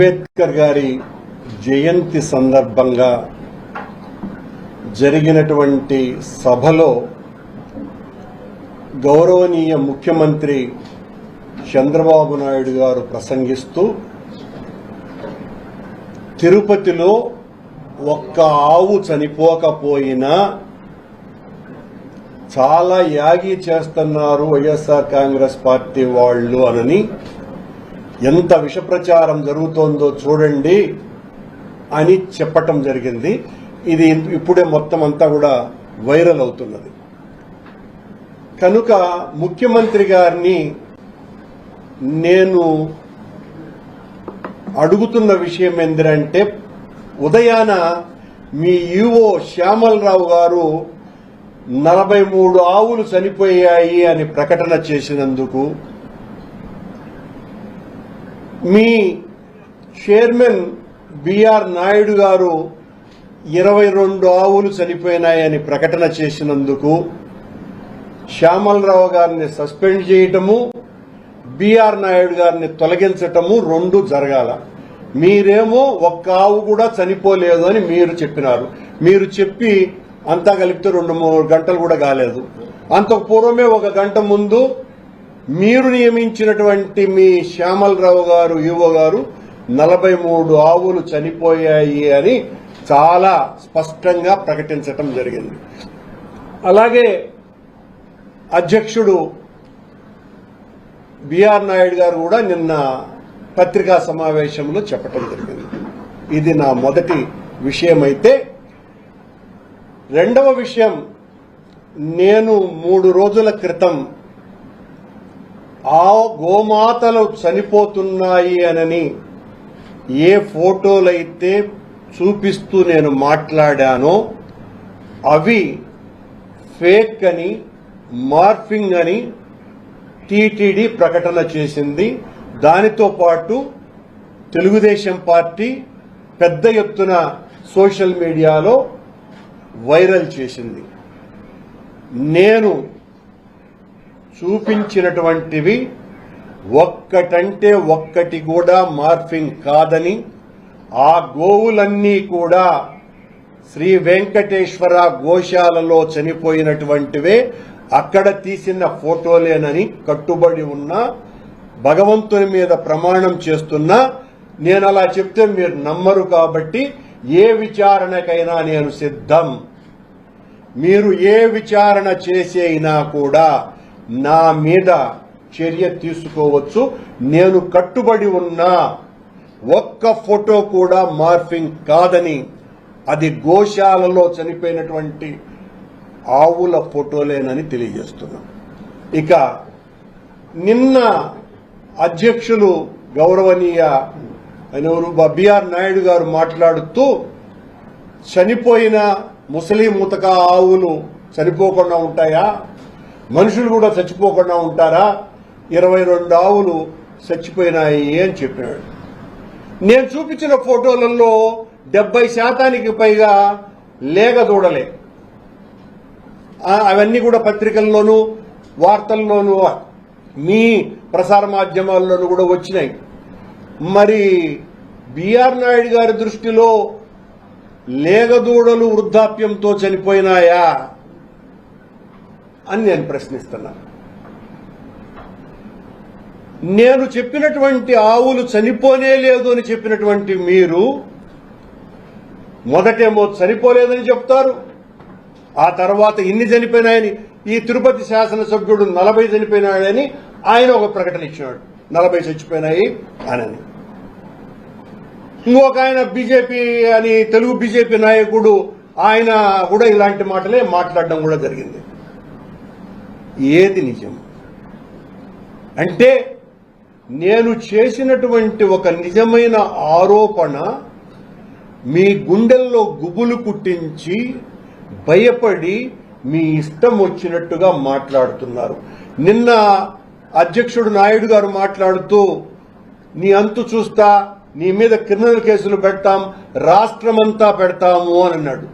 అంబేద్కర్ గారి జయంతి సందర్భంగా జరిగినటువంటి సభలో గౌరవనీయ ముఖ్యమంత్రి చంద్రబాబు నాయుడు గారు ప్రసంగిస్తూ తిరుపతిలో ఒక్క ఆవు చనిపోకపోయినా చాలా యాగి చేస్తున్నారు వైఎస్ఆర్ కాంగ్రెస్ పార్టీ వాళ్ళు అనని, ఎంత విషప్రచారం జరుగుతోందో చూడండి అని చెప్పటం జరిగింది. ఇది ఇప్పుడే మొత్తం అంతా కూడా వైరల్ అవుతున్నది. కనుక ముఖ్యమంత్రి గారిని నేను అడుగుతున్న విషయం ఏంటంటే, ఉదయాన మీ ఈవో శ్యామలరావు గారు 43 ఆవులు చనిపోయాయి అని ప్రకటన చేసినందుకు, మీ చైర్మన్ బిఆర్ నాయుడు గారు 22 ఆవులు చనిపోయినాయని ప్రకటన చేసినందుకు శ్యామలరావు గారిని సస్పెండ్ చేయటము, బిఆర్ నాయుడు గారిని తొలగించటము రెండు జరగాల. మీరేమో ఒక్క ఆవు కూడా చనిపోలేదు అని మీరు చెప్పినారు. మీరు చెప్పి అంతా కలిపితే 2-3 గంటలు కూడా కాలేదు. అంతకు పూర్వమే 1 గంట ముందు మీరు నియమించినటువంటి మీ శ్యామలరావు గారు ఈవో గారు 43 ఆవులు చనిపోయాయి అని చాలా స్పష్టంగా ప్రకటించటం జరిగింది. అలాగే అధ్యక్షుడు బిఆర్ నాయుడు గారు కూడా నిన్న పత్రికా సమావేశంలో చెప్పటం జరిగింది. ఇది నా మొదటి విషయం. అయితే రెండవ విషయం, నేను 3 రోజుల క్రితం ఆ గోమాతలు చనిపోతున్నాయి అనని ఏ ఫోటోలైతే చూపిస్తూ నేను మాట్లాడానో అవి ఫేక్ అని, మార్ఫింగ్ అని టీటీడీ ప్రకటన చేసింది. దానితో పాటు తెలుగుదేశం పార్టీ పెద్ద ఎత్తున సోషల్ మీడియాలో వైరల్ చేసింది. నేను చూపించినటువంటివి ఒక్కటంటే ఒక్కటి కూడా మార్ఫింగ్ కాదని, ఆ గోవులన్నీ కూడా శ్రీ వెంకటేశ్వర గోశాలలో చనిపోయినటువంటివే, అక్కడ తీసిన ఫోటోలేనని కట్టుబడి ఉన్నా, భగవంతుని మీద ప్రమాణం చేస్తున్నా. నేను అలా చెప్తే మీరు నమ్మరు కాబట్టి ఏ విచారణకైనా నేను సిద్ధం. మీరు ఏ విచారణ చేసైనా కూడా నా మీద చర్య తీసుకోవచ్చు. నేను కట్టుబడి ఉన్నా. ఒక్క ఫోటో కూడా మార్ఫింగ్ కాదని, అది గోశాలలో చనిపోయినటువంటి ఆవుల ఫోటోలేనని తెలియజేస్తున్నాం. ఇక నిన్న అధ్యక్షులు గౌరవనీయ బిఆర్ నాయుడు గారు మాట్లాడుతూ, చనిపోయిన ముసలి ముతక ఆవులు చనిపోకుండా ఉంటాయా, మనుషులు కూడా చచ్చిపోకుండా ఉంటారా, 22 ఆవులు చచ్చిపోయినాయి అని చెప్పినాడు. నేను చూపించిన ఫోటోలలో 70% పైగా లేగ దూడలే. అవన్నీ కూడా పత్రికల్లోనూ వార్తల్లోనూ మీ ప్రసార మాధ్యమాల్లోనూ కూడా వచ్చినాయి. మరి బిఆర్ నాయుడు గారి దృష్టిలో లేగదూడలు వృద్ధాప్యంతో చనిపోయినాయా అని నేను ప్రశ్నిస్తున్నా. నేను చెప్పినటువంటి ఆవులు చనిపోనే లేదు అని చెప్పినటువంటి మీరు మొదటేమో చనిపోలేదని చెప్తారు, ఆ తర్వాత ఇన్ని చనిపోయినాయని, ఈ తిరుపతి శాసనసభ్యుడు 40 చనిపోయినాడని ఆయన ఒక ప్రకటన ఇచ్చినాడు, 40 చచ్చిపోయినాయి అని. ఇంకొక ఆయన బీజేపీ అని, తెలుగు బీజేపీ నాయకుడు, ఆయన కూడా ఇలాంటి మాటలే మాట్లాడడం కూడా జరిగింది. ఏది నిజం అంటే, నేను చేసినటువంటి ఒక నిజమైన ఆరోపణ మీ గుండెల్లో గుబులు కుట్టించి భయపడి మీ ఇష్టం వచ్చినట్టుగా మాట్లాడుతున్నారు. నిన్న అధ్యక్షుడు నాయుడు గారు మాట్లాడుతూ, నీ అంతు చూస్తా, నీ మీద క్రిమినల్ కేసులు పెడతాం, రాష్ట్రమంతా పెడతాము అని అన్నాడు.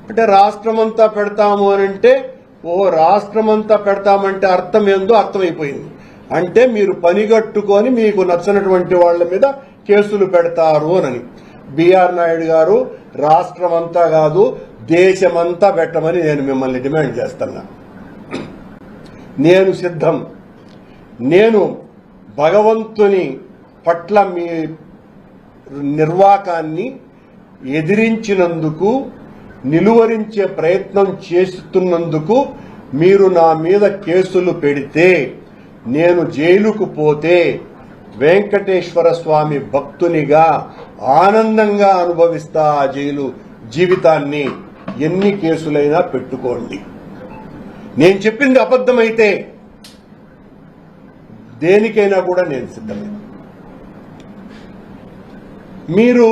అంటే రాష్ట్రమంతా పెడతాము అని అంటే, ఓ రాష్ట్రమంతా పెడతామంటే అర్థం ఏందో అర్థమైపోయింది. అంటే మీరు పనిగట్టుకొని మీకు నచ్చనటువంటి వాళ్ళ మీద కేసులు పెడతారు అని. బిఆర్ నాయుడు గారు రాష్ట్రం అంతా కాదు దేశమంతా పెట్టమని నేను మిమ్మల్ని డిమాండ్ చేస్తున్నా. నేను సిద్ధం. నేను భగవంతుని పట్ల మీ నిర్వాకాన్ని ఎదిరించినందుకు, నిలువరించే ప్రయత్నం చేస్తున్నందుకు మీరు నా మీద కేసులు పెడితే, నేను జైలుకు పోతే వెంకటేశ్వర స్వామి భక్తునిగా ఆనందంగా అనుభవిస్తా ఆ జైలు జీవితాన్ని. ఎన్ని కేసులైనా పెట్టుకోండి. నేను చెప్పింది అబద్ధమైతే దేనికైనా కూడా నేను సిద్ధమే. మీరు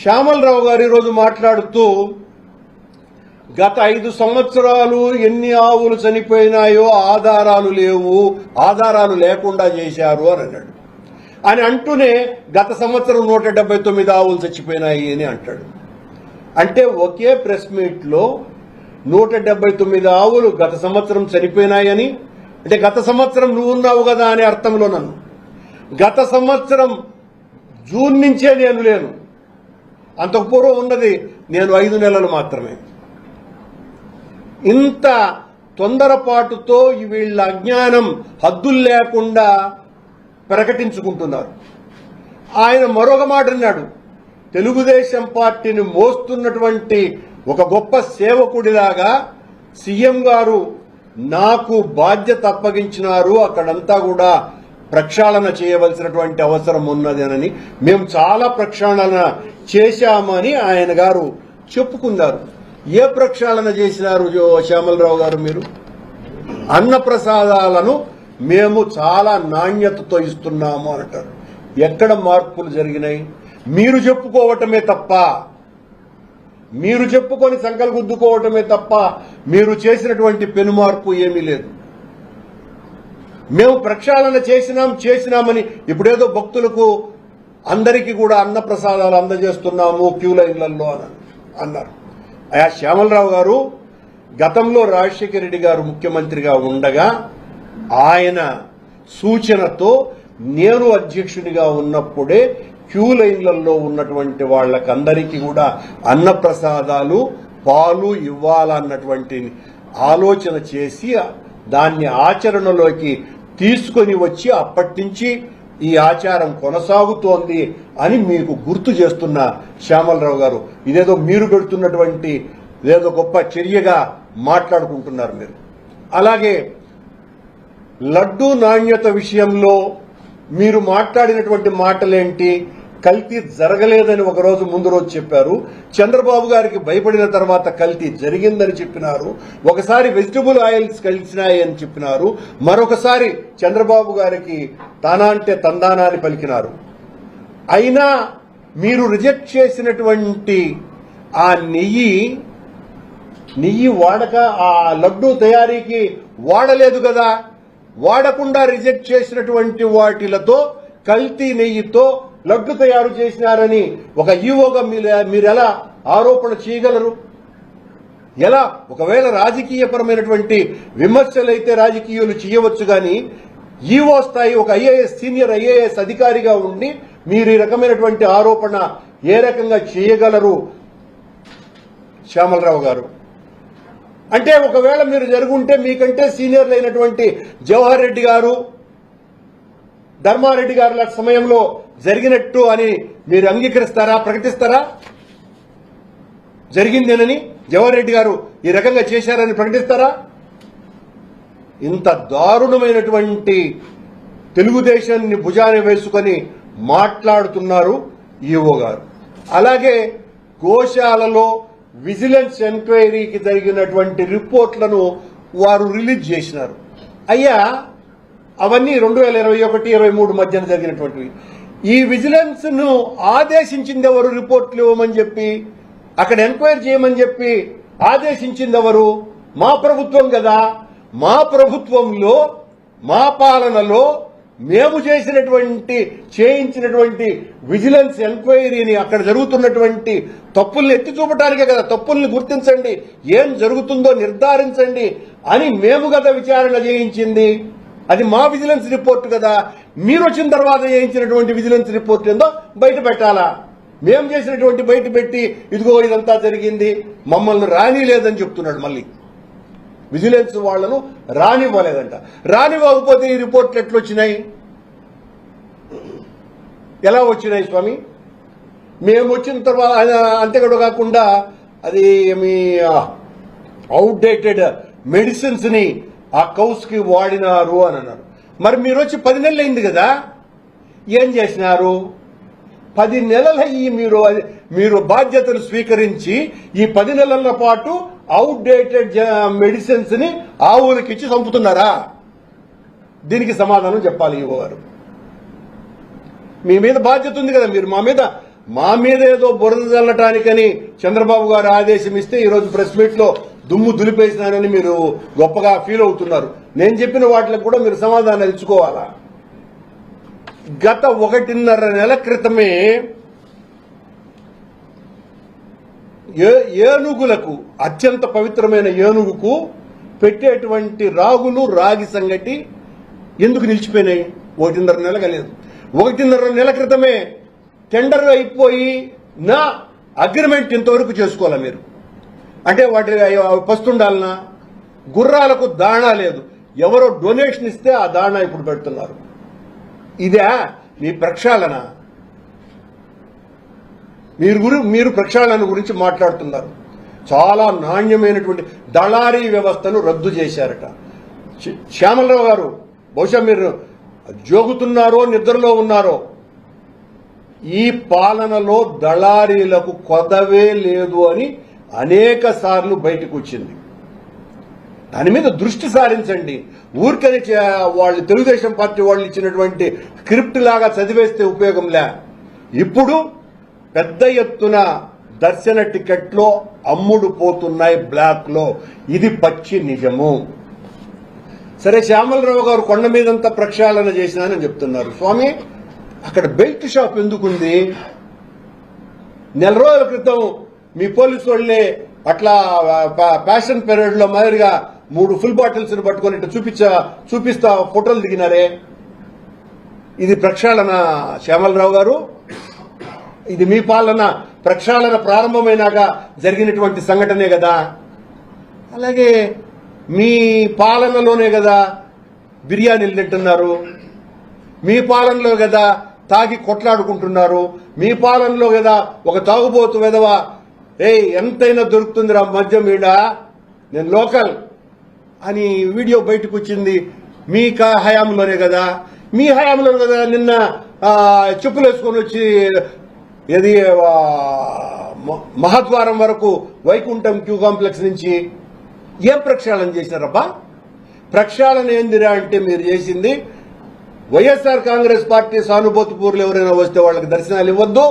శ్యామలరావు గారు ఈరోజు మాట్లాడుతూ గత 5 సంవత్సరాలు ఎన్ని ఆవులు చనిపోయినాయో ఆధారాలు లేవు, ఆధారాలు లేకుండా చేశారు అని అన్నాడు. అని అంటూనే గత సంవత్సరం 179 ఆవులు చచ్చిపోయినాయి అని అంటాడు. అంటే ఒకే ప్రెస్ మీట్ లో 179 ఆవులు గత సంవత్సరం చనిపోయినాయని, అంటే గత సంవత్సరం నువ్వు ఉన్నావు కదా అనే అర్థంలో నన్ను, గత సంవత్సరం జూన్ నుంచే నేను లేను, అంతకు పూర్వం ఉన్నది నేను 5 నెలలు మాత్రమే. ఇంత తొందరపాటుతో వీళ్ళ అజ్ఞానం హద్దులు లేకుండా ప్రకటించుకుంటున్నారు. ఆయన మరొక మాట అన్నాడు, తెలుగుదేశం పార్టీని మోస్తున్నటువంటి ఒక గొప్ప సేవకుడిలాగా సీఎం గారు నాకు బాధ్యత అప్పగించినారు, అక్కడంతా కూడా ప్రక్షాళన చేయవలసినటువంటి అవసరం ఉన్నదేనని, మేము చాలా ప్రక్షాళన చేశామని ఆయన గారు చెప్పుకున్నారు. ఏ ప్రక్షాళన చేసినారు శ్యామలరావు గారు? మీరు అన్నప్రసాదాలను మేము చాలా నాణ్యతతో ఇస్తున్నాము అంటారు. ఎక్కడ మార్పులు జరిగినాయి? మీరు చెప్పుకోవటమే తప్ప, మీరు చెప్పుకొని సంకల్ గుద్దుకోవటమే తప్ప మీరు చేసినటువంటి పెను మార్పు ఏమీ లేదు. మేము ప్రక్షాళన చేసినామని ఇప్పుడేదో భక్తులకు అందరికీ కూడా అన్నప్రసాదాలు అందజేస్తున్నాము క్యూ లైన్లలో అన్నారు. అయా శ్యామలరావు గారు, గతంలో రాజశేఖర రెడ్డి గారు ముఖ్యమంత్రిగా ఉండగా ఆయన సూచనతో నేను అధ్యక్షుడిగా ఉన్నప్పుడే క్యూ లైన్లలో ఉన్నటువంటి వాళ్ళకందరికీ కూడా అన్నప్రసాదాలు పాలు ఇవ్వాలన్నటువంటి ఆలోచన చేసి దాన్ని ఆచరణలోకి తీసుకొని వచ్చి అప్పటి నుంచి ఈ ఆచారం కొనసాగుతోంది అని మీకు గుర్తు చేస్తున్న శ్యామలరావు గారు, ఇదేదో మీరు పెడుతున్నటువంటి ఏదో గొప్ప చర్యగా మాట్లాడుకుంటున్నారు మీరు. అలాగే లడ్డూ నాణ్యత విషయంలో మీరు మాట్లాడినటువంటి మాటలేంటి? కల్తీ జరగలేదని ఒకరోజు ముందు రోజు చెప్పారు. చంద్రబాబు గారికి భయపడిన తర్వాత కల్తీ జరిగిందని చెప్పినారు. ఒకసారి వెజిటబుల్ ఆయిల్స్ కలిసినాయి అని చెప్పినారు. మరొకసారి చంద్రబాబు గారికి తానా అంటే తందానా అని పలికినారు. అయినా మీరు రిజెక్ట్ చేసినటువంటి ఆ నెయ్యి వాడక ఆ లడ్డూ తయారీకి వాడలేదు కదా. వాడకుండా రిజెక్ట్ చేసినటువంటి వాటిలతో కల్తీ నెయ్యితో లడ్డు తయారు చేసినారని ఒక ఈవోగా మీరు ఎలా ఆరోపణ చేయగలరు? ఎలా? ఒకవేళ రాజకీయపరమైనటువంటి విమర్శలైతే రాజకీయులు చేయవచ్చు, కానీ ఈవో స్థాయి ఒక సీనియర్ ఐఏఎస్ అధికారిగా ఉండి మీరు ఈ రకమైనటువంటి ఆరోపణ ఏ రకంగా చేయగలరు శ్యామలరావు గారు? అంటే ఒకవేళ మీరు జరుగుంటే మీకంటే సీనియర్లు అయినటువంటి జవహర్ రెడ్డి గారు, ధర్మారెడ్డి గారుల సమయంలో జరిగినట్టు అని మీరు అంగీకరిస్తారా, ప్రకటిస్తారా? జరిగిందేనని జవహర్ రెడ్డి గారు ఈ రకంగా చేశారని ప్రకటిస్తారా? ఇంత దారుణమైనటువంటి తెలుగుదేశాన్ని భుజాన్ని వేసుకొని మాట్లాడుతున్నారు ఈవో గారు. అలాగే గోశాలలో విజిలెన్స్ ఎంక్వైరీకి జరిగినటువంటి రిపోర్ట్లను వారు రిలీజ్ చేసినారు. అయ్యా, అవన్నీ 2021-23 మధ్యన జరిగినటువంటివి. ఈ విజిలెన్స్ ను ఆదేశించింది ఎవరు? రిపోర్ట్లు ఇవ్వమని చెప్పి, అక్కడ ఎంక్వైరీ చేయమని చెప్పి ఆదేశించింది ఎవరు? మా ప్రభుత్వం కదా. మా ప్రభుత్వంలో, మా పాలనలో మేము చేయించినటువంటి విజిలెన్స్ ఎంక్వైరీని, అక్కడ జరుగుతున్నటువంటి తప్పుల్ని ఎత్తి చూపటానికే కదా. తప్పుల్ని గుర్తించండి, ఏం జరుగుతుందో నిర్ధారించండి అని మేము కదా విచారణ చేయించింది. అది మా విజిలెన్స్ రిపోర్ట్ కదా. మీరు వచ్చిన తర్వాత చేయించినటువంటి విజిలెన్స్ రిపోర్ట్ ఏందో బయట పెట్టాలా? మేం చేసినటువంటి బయట పెట్టి ఇదిగో ఇదంతా జరిగింది, మమ్మల్ని రానిలేదని చెప్తున్నాడు. మళ్ళీ విజిలెన్స్ వాళ్లను రానివ్వలేదంట. రానివ్వకపోతే ఈ రిపోర్ట్లు ఎట్లొచ్చినాయి? ఎలా వచ్చినాయి స్వామి? మేము వచ్చిన తర్వాత అంతేకాదు కాకుండా అది మీ అవుట్డేటెడ్ మెడిసిన్స్ ని ఆ కౌస్ కి వాడినారు అని అన్నారు. మరి మీరు వచ్చి 10 నెలలు అయింది కదా, ఏం చేసినారు? 10 నెలలు అయ్యి మీరు బాధ్యతలు స్వీకరించి ఈ 10 నెలల పాటు అవుట్డేటెడ్ మెడిసిన్స్ ని ఆవులకి ఇచ్చి చంపుతున్నారా? దీనికి సమాధానం చెప్పాలి ఈవో గారు. మీ మీద బాధ్యత ఉంది కదా. మీరు మా మీద ఏదో బురద చల్లటానికని చంద్రబాబు గారు ఆదేశం ఇస్తే ఈరోజు ప్రెస్ మీట్ లో దుమ్ము దులిపేసినానని మీరు గొప్పగా ఫీల్ అవుతున్నారు. నేను చెప్పిన వాటికి కూడా మీరు సమాధానాలు ఇచ్చుకోవాలా? గత 1.5 నెల క్రితమే ఏనుగులకు, అత్యంత పవిత్రమైన ఏనుగుకు పెట్టేటువంటి రాగి సంగటి ఎందుకు నిలిచిపోయినాయి? 1.5 నెల కాలేదు. 1.5 నెల క్రితమే టెండర్ అయిపోయి నా అగ్రిమెంట్ ఇంతవరకు చేసుకోవాలా మీరు? అంటే వాటి పస్తుండాలనా? గుర్రాలకు దాణా లేదు, ఎవరో డొనేషన్ ఇస్తే ఆ దాణా ఇప్పుడు పెడుతున్నారు. ఇదే మీ ప్రక్షాళన? మీరు ప్రక్షాళన గురించి మాట్లాడుతున్నారు. చాలా నాణ్యమైనటువంటి దళారీ వ్యవస్థను రద్దు చేశారట. శ్యామలరావు గారు, బహుశా మీరు జోగుతున్నారో నిద్రలో ఉన్నారో, ఈ పాలనలో దళారీలకు కొదవే లేదు అని అనేక సార్లు బయటకు వచ్చింది. దాని మీద దృష్టి సారించండి. ఊరికని వాళ్ళు తెలుగుదేశం పార్టీ వాళ్ళు ఇచ్చినటువంటి స్క్రిప్ట్ లాగా చదివేస్తే ఉపయోగంలే. ఇప్పుడు పెద్ద ఎత్తున దర్శన టికెట్లో అమ్ముడు పోతున్నాయి బ్లాక్ లో. ఇది పచ్చి నిజము. సరే, శ్యామలరావు గారు కొండ మీదంతా ప్రక్షాళన చేసినానని చెప్తున్నారు. స్వామి, అక్కడ బెల్ట్ షాప్ ఎందుకుంది? నెల రోజుల క్రితం మీ పోలీసు వాళ్లే అట్లా ప్యాషన్ పెరేడ్ లో మాదిరిగా 3 ఫుల్ బాటిల్స్ పట్టుకొని ఇట్లా చూపిస్తా ఫోటోలు దిగినారే. ఇది ప్రక్షాళన శ్యామలరావు గారు? ఇది మీ పాలన ప్రక్షాళన ప్రారంభమైనాక జరిగినటువంటి సంఘటనే కదా. అలాగే మీ పాలనలోనే కదా బిర్యానీలు తింటున్నారు, మీ పాలనలో కదా తాగి కొట్లాడుకుంటున్నారు, మీ పాలనలో కదా ఒక తాగుబోతు వెదవా ఎంతైనా దొరుకుతుందిరా మద్యం ఈడ, నేను లోకల్ అని వీడియో బయటకు వచ్చింది మీ హయాంలోనే కదా. మీ హయాంలో కదా నిన్న చెప్పులు వేసుకొని వచ్చి ఏది మహాద్వారం వరకు వైకుంఠం క్యూ కాంప్లెక్స్ నుంచి ఏం ప్రక్షాళన చేసినారబ్బా? ప్రక్షాళన ఏందిరా అంటే మీరు చేసింది వైఎస్ఆర్ కాంగ్రెస్ పార్టీ సానుభూతి పూర్లు ఎవరైనా వస్తే వాళ్ళకి దర్శనాలు ఇవ్వద్దు,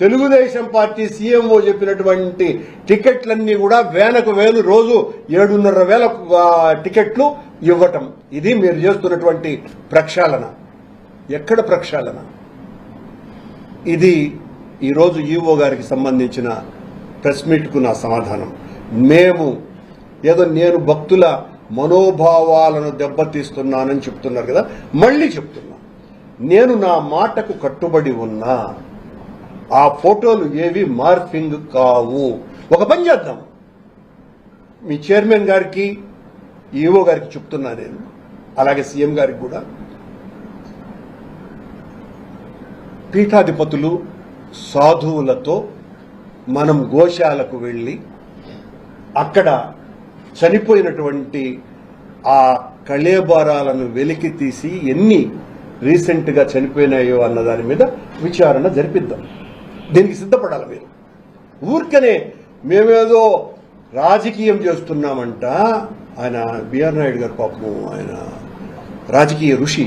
తెలుగుదేశం పార్టీ సీఎంఓ చెప్పినటువంటి టికెట్లన్నీ కూడా వేలకు వేలు, రోజు 7,500,000 టికెట్లు ఇవ్వటం. ఇది మీరు చేస్తున్నటువంటి ప్రక్షాళన. ఎక్కడ ప్రక్షాళన? ఇది ఈరోజు ఈవో గారికి సంబంధించిన ప్రెస్ మీట్కు నా సమాధానం. నేను భక్తుల మనోభావాలను దెబ్బతీస్తున్నానని చెప్తున్నారు కదా, మళ్ళీ చెప్తున్నా, నేను నా మాటకు కట్టుబడి ఉన్నా. ఆ ఫోటోలు ఏవి మార్ఫింగ్ కావు. ఒక పని చేద్దాం, మీ చైర్మన్ గారికి, ఈవో గారికి చెప్తున్నా నేను, అలాగే సీఎం గారికి కూడా, పీఠాధిపతులు సాధువులతో మనం గోశాలకు వెళ్ళి అక్కడ చనిపోయినటువంటి ఆ కళేబరాలను వెలికి తీసి ఎన్ని రీసెంట్ గా చనిపోయినాయో అన్న దాని మీద విచారణ జరిపిద్దాం. దీనికి సిద్ధపడాలి మీరు. ఊరికనే మేమేదో రాజకీయం చేస్తున్నామంట. ఆయన బిఆర్ నాయుడు గారు పాపము, ఆయన రాజకీయ ఋషి,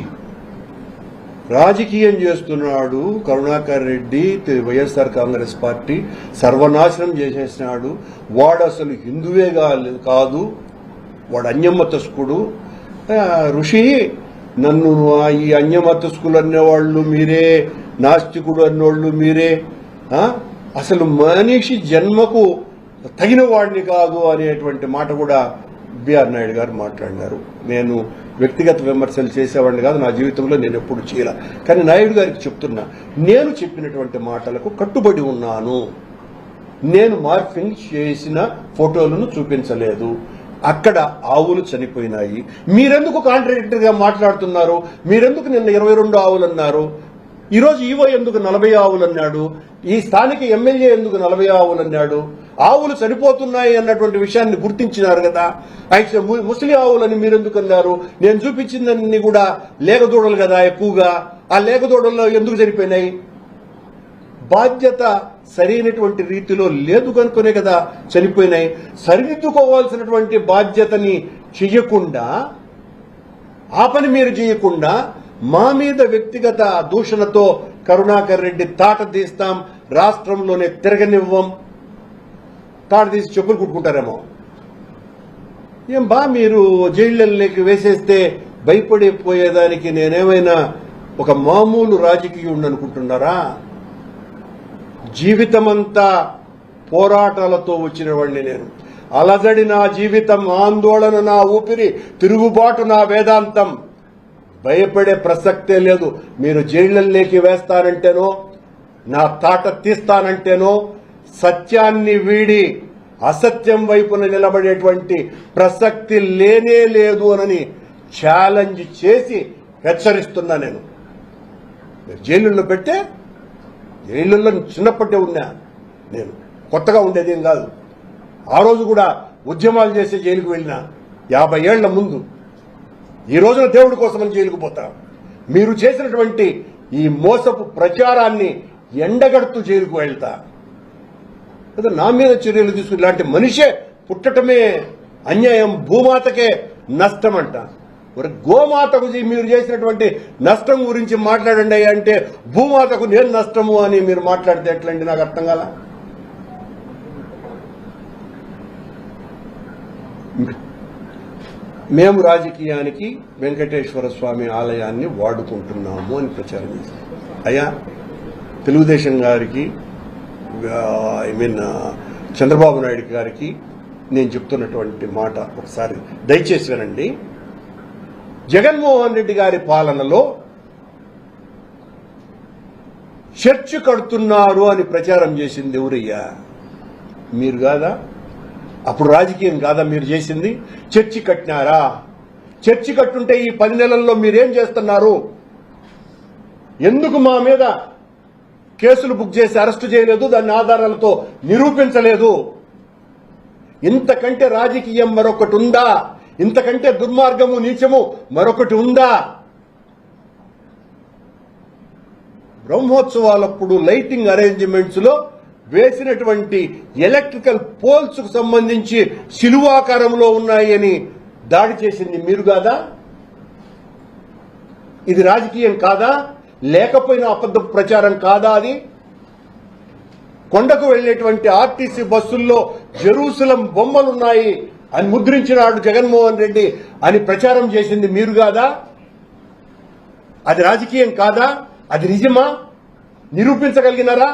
రాజకీయం చేస్తున్నాడు. కరుణాకర్ రెడ్డి వైఎస్ఆర్ కాంగ్రెస్ పార్టీ సర్వనాశనం చేసేసినాడు. వాడు అసలు హిందువే కాదు, వాడు అన్యమతస్కుడు. ఋషి, నన్ను ఈ అన్యమతస్కులు అనేవాళ్ళు మీరే, నాస్తికుడు అన్నోళ్ళు మీరే, అసలు మనిషి జన్మకు తగిన వాడిని కాదు అనేటువంటి మాట కూడా బిఆర్ నాయుడు గారు మాట్లాడినారు. నేను వ్యక్తిగత విమర్శలు చేసేవాడిని కాదు, నా జీవితంలో నేను ఎప్పుడు చేయాల. కానీ నాయుడు గారికి చెప్తున్నా, నేను చెప్పినటువంటి మాటలకు కట్టుబడి ఉన్నాను. నేను మార్ఫింగ్ చేసిన ఫోటోలను చూపించలేదు. అక్కడ ఆవులు చనిపోయినాయి. మీరెందుకు కాంట్రాడిక్టరీగా మాట్లాడుతున్నారు? మీరెందుకు నిన్న 22 ఆవులు అన్నారు? ఈరోజు ఈవో ఎందుకు 40 ఆవులు అన్నాడు? ఈ స్థానిక ఎమ్మెల్యే ఎందుకు 40 ఆవులు అన్నాడు? ఆవులు చనిపోతున్నాయి అన్నటువంటి విషయాన్ని గుర్తించినారు కదా. అయితే ముసలి ఆవులని మీరెందుకు అన్నారు? నేను చూపించిందన్నీ కూడా లేగదూడలు కదా ఎక్కువగా. ఆ లేగదూడల్లో ఎందుకు చనిపోయినాయి? బాధ్యత సరైనటువంటి రీతిలో లేదు కనుకనే కదా చనిపోయినాయి. సరిదిద్దుకోవాల్సినటువంటి బాధ్యతని చెయ్యకుండా, ఆ పని మీరు చేయకుండా మా మీద వ్యక్తిగత దూషణతో కరుణాకర్ రెడ్డి తాట తీస్తాం, రాష్ట్రంలోనే తిరగనివ్వం, తాట తీసి చెప్పులు కుట్టుకుంటారేమో. ఏం బా మీరు జైళ్ళకి వేసేస్తే భయపడిపోయేదానికి నేనేమైనా ఒక మామూలు రాజకీయుడు అనుకుంటున్నారా? జీవితమంతా పోరాటాలతో వచ్చిన వాడిని నేను. అలజడి నా జీవితం, ఆందోళన నా ఊపిరి, తిరుగుబాటు నా వేదాంతం. భయపడే ప్రసక్తే లేదు. మీరు జైళ్ళల్లోకి వేస్తానంటేనో, నా తాట తీస్తానంటేనో, సత్యాన్ని వీడి అసత్యం వైపున నిలబడేటువంటి ప్రసక్తి లేనే లేదు అని ఛాలెంజ్ చేసి హెచ్చరిస్తున్నా. నేను జైలుల్లో పెట్టే, జైళ్ళల్లో చిన్నప్పటికే ఉన్నా నేను, కొత్తగా ఉండేదేం కాదు. ఆ రోజు కూడా ఉద్యమాలు చేసే జైలుకు వెళ్ళినా 50 ఏళ్ల ముందు. ఈ రోజున దేవుడి కోసమని జైలుకు పోతా. మీరు చేసినటువంటి ఈ మోసపు ప్రచారాన్ని ఎండగడుతూ జైలుకు వెళ్తా. లేదా నా మీద చర్యలు తీసుకుని ఇలాంటి మనిషే పుట్టటమే అన్యాయం, భూమాతకే నష్టం అంట. మరి గోమాతకు మీరు చేసినటువంటి నష్టం గురించి మాట్లాడండి అంటే భూమాతకు నేను నష్టము అని మీరు మాట్లాడితే ఎట్లండి? నాకు అర్థం కాల. మేము రాజకీయానికి వెంకటేశ్వర స్వామి ఆలయాన్ని వాడుకుంటున్నాము అని ప్రచారం చేశారు. అయ్యా, తెలుగుదేశం గారికి, చంద్రబాబు నాయుడు గారికి నేను చెప్తున్నటువంటి మాట ఒకసారి దయచేసి వినండి. జగన్మోహన్ రెడ్డి గారి పాలనలో చర్చి కడుతున్నారు అని ప్రచారం చేసింది ఎవరయ్యా? మీరు కాదా? అప్పుడు రాజకీయం కాదా మీరు చేసింది? చర్చి కట్టినారా? చర్చి కట్టుంటే ఈ 10 నెలల్లో మీరేం చేస్తున్నారు? ఎందుకు మా మీద కేసులు బుక్ చేసి అరెస్టు చేయలేదు? దాన్ని ఆధారాలతో నిరూపించలేదు? ఇంతకంటే రాజకీయం మరొకటి ఉందా? ఇంతకంటే దుర్మార్గము, నీచము మరొకటి ఉందా? బ్రహ్మోత్సవాలప్పుడు లైటింగ్ అరేంజ్మెంట్స్ లో వేసినటువంటి ఎలక్ట్రికల్ పోల్స్ కు సంబంధించి శిలువాకారంలో ఉన్నాయని దాడి చేసింది మీరు కాదా? ఇది రాజకీయం కాదా? లేకపోయినా అబద్ధ ప్రచారం కాదా? అది కొండకు వెళ్లేటువంటి ఆర్టీసీ బస్సుల్లో జెరూసలం బొమ్మలున్నాయి అని ముద్రించినాడు జగన్మోహన్ రెడ్డి అని ప్రచారం చేసింది మీరు కాదా? అది రాజకీయం కాదా? అది నిజమా? నిరూపించగలిగినారా?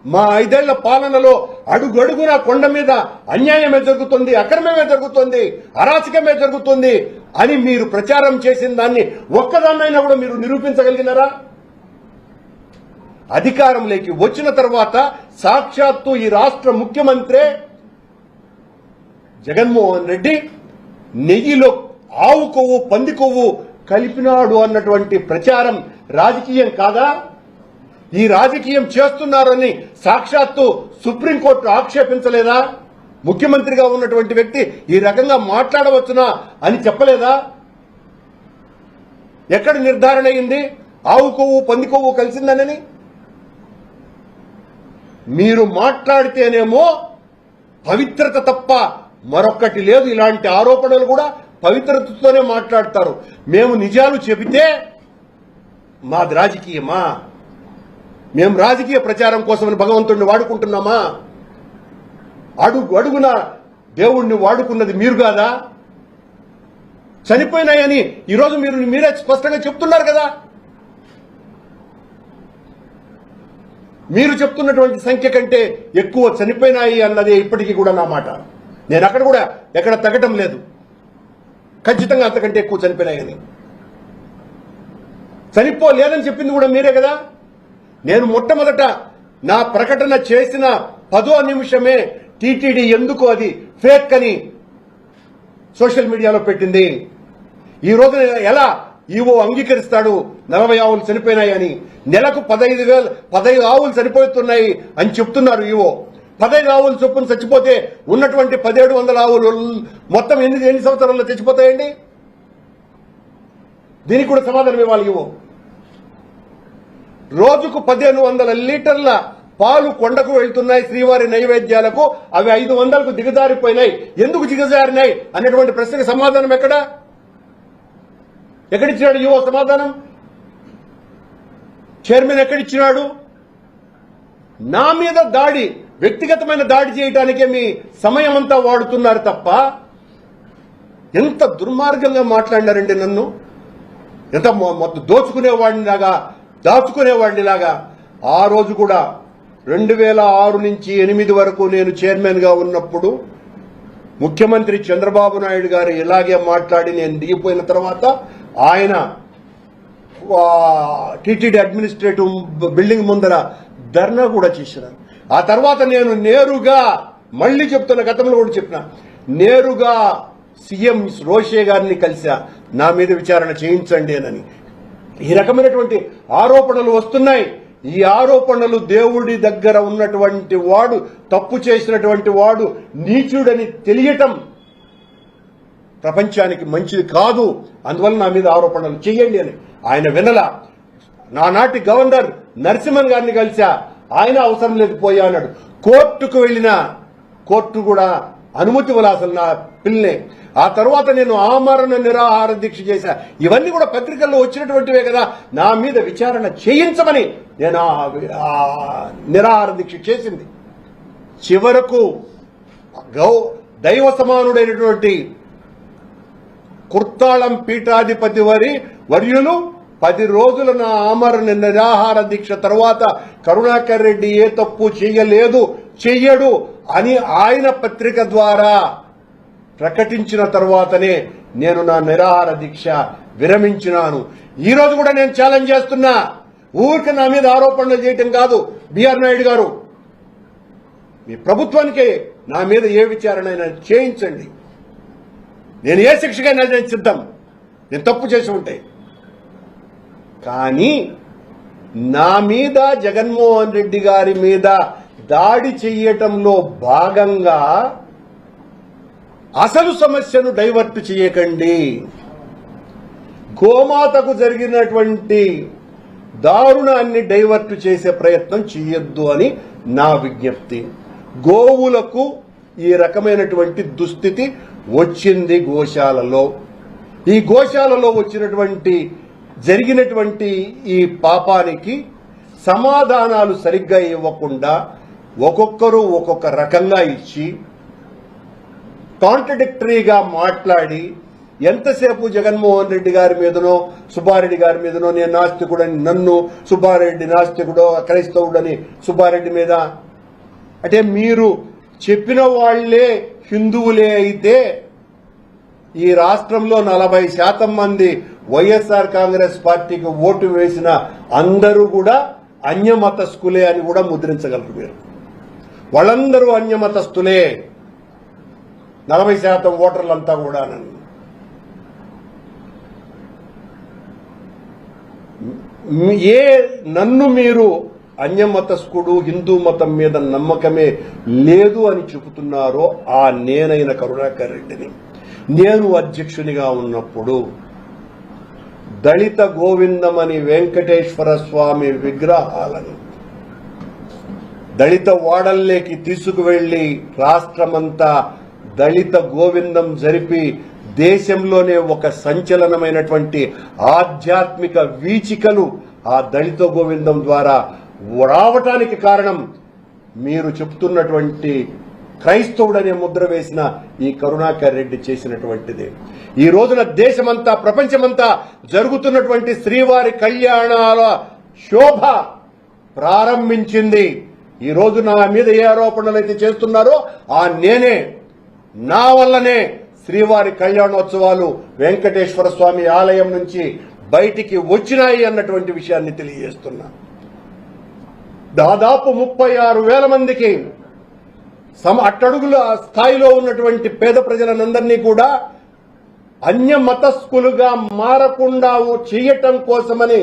మా 5 ఏళ్ల పాలనలో అడుగడుగునా కొండ మీద అన్యాయమే జరుగుతుంది, అక్రమమే జరుగుతుంది, అరాచకమే జరుగుతుంది అని మీరు ప్రచారం చేసిన దాన్ని ఒక్కదాన్నైనా కూడా మీరు నిరూపించగలిగినారా? అధికారంలోకి వచ్చిన తర్వాత సాక్షాత్తు ఈ రాష్ట్ర ముఖ్యమంత్రి జగన్మోహన్ రెడ్డి నెయ్యిలో ఆవు కొవ్వు, పంది కొవ్వు కలిపినాడు అన్నటువంటి ప్రచారం రాజకీయం కాదా? ఈ రాజకీయం చేస్తున్నారని సాక్షాత్తు సుప్రీంకోర్టు ఆక్షేపించలేదా? ముఖ్యమంత్రిగా ఉన్నటువంటి వ్యక్తి ఈ రకంగా మాట్లాడవచ్చునా అని చెప్పలేదా? ఎక్కడ నిర్ధారణ అయింది ఆవు కొవ్వు, పంది కొవ్వు కలిసిందనని? మీరు మాట్లాడితేనేమో పవిత్రత తప్ప మరొక్కటి లేదు. ఇలాంటి ఆరోపణలు కూడా పవిత్రతతోనే మాట్లాడతారు. మేము నిజాలు చెబితే మాది రాజకీయమా? మేము రాజకీయ ప్రచారం కోసమని భగవంతుడిని వాడుకుంటున్నామా? అడుగున దేవుణ్ణి వాడుకున్నది మీరు కాదా? చనిపోయినాయని ఈరోజు మీరే స్పష్టంగా చెప్తున్నారు కదా. మీరు చెప్తున్నటువంటి సంఖ్య కంటే ఎక్కువ చనిపోయినాయి అన్నదే ఇప్పటికీ కూడా నా మాట. నేను అక్కడ కూడా ఎక్కడ తగ్గటం లేదు. ఖచ్చితంగా అంతకంటే ఎక్కువ చనిపోయినాయని. చనిపోలేదని చెప్పింది కూడా మీరే కదా. నేను మొట్టమొదట నా ప్రకటన చేసిన 10వ నిమిషమే టీటీడీ ఎందుకు అది ఫేక్ అని సోషల్ మీడియాలో పెట్టింది. ఈ రోజు ఎలా ఈవో అంగీకరిస్తాడు 40 ఆవులు చనిపోయినాయని? నెలకు 15 ఆవులు చనిపోతున్నాయి అని చెప్తున్నారు ఈవో. 15 ఆవులు చొప్పున చచ్చిపోతే ఉన్నటువంటి 1700 ఆవులు మొత్తం ఎన్ని సంవత్సరాల్లో చచ్చిపోతాయండి? దీనికి కూడా సమాధానం ఇవ్వాలి ఈవో. రోజుకు 1500 లీటర్ల పాలు కొండకు వెళ్తున్నాయి శ్రీవారి నైవేద్యాలకు, అవి 500కు దిగజారిపోయినాయి. ఎందుకు దిగజారినాయి అనేటువంటి ప్రశ్నకు సమాధానం ఎక్కడిచ్చినాడు ఈవో సమాధానం? చైర్మన్ ఎక్కడిచ్చినాడు? నా మీద వ్యక్తిగతమైన దాడి చేయడానికే మీ సమయం అంతా వాడుతున్నారు తప్ప, ఎంత దుర్మార్గంగా మాట్లాడినారండి నన్ను. ఎంత మొత్తం దాచుకునేవాడినిలాగా. ఆ రోజు కూడా 2006 నుంచి 2008 వరకు నేను చైర్మన్ గా ఉన్నప్పుడు ముఖ్యమంత్రి చంద్రబాబు నాయుడు గారు ఇలాగే మాట్లాడి నేను దిగిపోయిన తర్వాత ఆయన టీటీడీ అడ్మినిస్ట్రేటివ్ బిల్డింగ్ ముందర ధర్నా కూడా చేసినారు. ఆ తర్వాత నేను నేరుగా, మళ్లీ చెప్తున్న, గతంలో కూడా చెప్పిన, నేరుగా సీఎం రోషే గారిని కలిసా, నా మీద విచారణ చేయించండి అని. ఈ రకమైనటువంటి ఆరోపణలు వస్తున్నాయి. ఈ ఆరోపణలు దేవుడి దగ్గర ఉన్నటువంటి వాడు, తప్పు చేసినటువంటి వాడు నీచుడని తెలియటం ప్రపంచానికి మంచిది కాదు. అందువల్ల నా మీద ఆరోపణలు చేయండి అని ఆయన వినలా. నానాటి గవర్నర్ నరసింహన్ గారిని కలిసా, ఆయన అవసరం లేకపోయా అన్నాడు. కోర్టుకు వెళ్ళినా కోర్టు కూడా అనుమతి ఇవ్వాలి నా పిల్లనే. ఆ తర్వాత నేను ఆమరణ నిరాహార దీక్ష చేశా. ఇవన్నీ కూడా పత్రికల్లో వచ్చినటువంటివే కదా. నా మీద విచారణ చేయించమని నేను నిరాహార దీక్ష చేసింది. చివరకు దైవ సమానుడైనటువంటి కుర్తాళం పీఠాధిపతి వర్యులు 10 రోజుల నా ఆమరణ నిరాహార దీక్ష తర్వాత కరుణాకర్ రెడ్డి ఏ తప్పు చెయ్యడు అని ఆయన పత్రిక ద్వారా ప్రకటించిన తర్వాతనే నేను నా నిరాహార దీక్ష విరమించినాను. ఈ రోజు కూడా నేను ఛాలెంజ్ చేస్తున్నా, ఊరికి నా మీద ఆరోపణలు చేయటం కాదు. బిఆర్ నాయుడు గారు, మీ ప్రభుత్వానికి నా మీద ఏ విచారణ అయినా చేయించండి. నేను ఏ శిక్షకైనా నేను సిద్ధం, నేను తప్పు చేసి ఉంటే. కానీ నా మీద, జగన్మోహన్ రెడ్డి గారి మీద దాడి చెయ్యటంలో భాగంగా అసలు సమస్యను డైవర్ట్ చేయకండి. గోమాతకు జరిగినటువంటి దారుణాన్ని డైవర్ట్ చేసే ప్రయత్నం చేయొద్దు అని నా విజ్ఞప్తి. గోవులకు ఈ రకమైనటువంటి దుస్థితి వచ్చింది గోశాలలో. ఈ గోశాలలో జరిగినటువంటి ఈ పాపానికి సమాధానాలు సరిగ్గా ఇవ్వకుండా ఒక్కొక్కరు ఒక్కొక్క రకంగా ఇచ్చి కాంట్రడిక్టరీగా మాట్లాడి ఎంతసేపు జగన్మోహన్ రెడ్డి గారి మీదనో సుబ్బారెడ్డి గారి మీదనో నేను నాస్తికుడని, నన్ను సుబ్బారెడ్డి నాస్తికుడో క్రైస్తవుడని సుబ్బారెడ్డి మీద, అంటే మీరు చెప్పిన వాళ్లే హిందువులే అయితే ఈ రాష్ట్రంలో 40% మంది వైఎస్ఆర్ కాంగ్రెస్ పార్టీకి ఓటు వేసిన అందరూ కూడా అన్యమతస్థులే అని కూడా ముద్రించగలరు మీరు. వాళ్ళందరూ అన్యమతస్థులే, 40% ఓటర్లంతా కూడా. నన్ను మీరు అన్యమతస్థుడు, హిందూ మతం మీద నమ్మకమే లేదు అని చెబుతున్నారో ఆ నేనైన కరుణాకర్ రెడ్డిని, నేను అధ్యక్షునిగా ఉన్నప్పుడు దళిత గోవిందమని వెంకటేశ్వర స్వామి విగ్రహాలను దళిత వాడల్లోకి తీసుకువెళ్లి రాష్ట్రమంతా దళిత గోవిందం జరిపి దేశంలోనే ఒక సంచలనమైనటువంటి ఆధ్యాత్మిక వీచికలు ఆ దళిత గోవిందం ద్వారా రావటానికి కారణం మీరు చెప్తున్నటువంటి క్రైస్తవుడనే ముద్ర వేసిన ఈ కరుణాకర్ రెడ్డి చేసినటువంటిది. ఈ రోజున దేశమంతా, ప్రపంచమంతా జరుగుతున్నటువంటి శ్రీవారి కళ్యాణాల శోభ ప్రారంభించింది. ఈ రోజు నా మీద ఏ ఆరోపణలు అయితే చేస్తున్నారో ఆ నేనే, నా వల్లనే శ్రీవారి కళ్యాణోత్సవాలు వెంకటేశ్వర స్వామి ఆలయం నుంచి బయటికి వచ్చినాయి అన్నటువంటి విషయాన్ని తెలియజేస్తున్నా. దాదాపు 36,000 మందికి అట్టడుగుల స్థాయిలో ఉన్నటువంటి పేద ప్రజలందరినీ కూడా అన్య మతస్థులుగా మారకుండా చేయటం కోసమని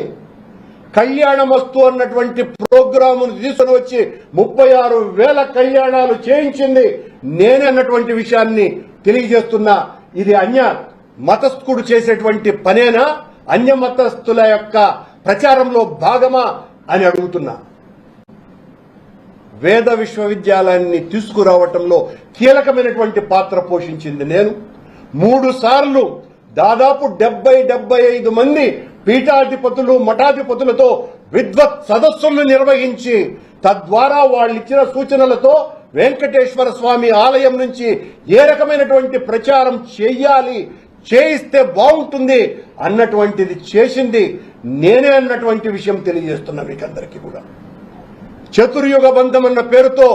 కళ్యాణమస్తు అన్నటువంటి ప్రోగ్రామును తీసుకుని వచ్చి 36,000 కళ్యాణాలు చేయించింది నేనే అన్నటువంటి విషయాన్ని తెలియజేస్తున్నా. ఇది అన్య మతస్థుడు చేసేటువంటి పనేనా, అన్య మతస్థుల యొక్క ప్రచారంలో భాగమా అని అడుగుతున్నా. వేద విశ్వవిద్యాలయాన్ని తీసుకురావటంలో కీలకమైనటువంటి పాత్ర పోషించింది నేను. 3 సార్లు దాదాపు 70-75 మంది పీఠాధిపతులు మఠాధిపతులతో విద్వత్ సదస్సులను నిర్వహించి తద్వారా వాళ్ళిచ్చిన సూచనలతో వెంకటేశ్వర స్వామి ఆలయం నుంచి ఏ రకమైనటువంటి ప్రచారం చేయాలి, చేయిస్తే బాగుంటుంది అన్నటువంటిది చేసింది నేనే అన్నటువంటి విషయం తెలియజేస్తున్నా మీకందరికీ కూడా. చతుర్యుగ బంధం అన్న పేరుతో